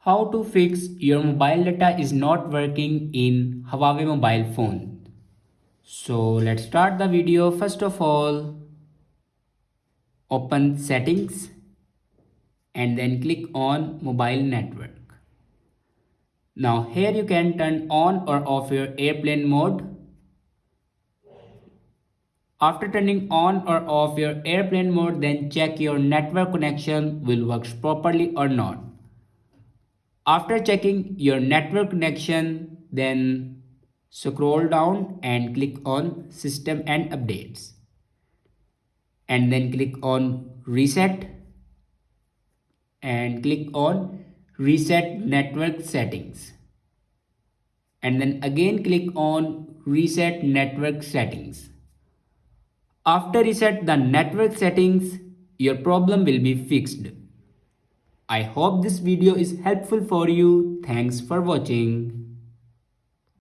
How to fix your mobile data is not working in Huawei mobile phone. So let's start the video. First of all, open settings and then click on mobile network. Now here you can turn on or off your airplane mode. After turning on or off your airplane mode, then check your network connection will work properly or not. After checking your network connection, then scroll down and click on System and Updates. And then click on Reset and click on Reset Network Settings. And then again click on Reset Network Settings. After reset the network settings, your problem will be fixed. I hope this video is helpful for you. Thanks for watching.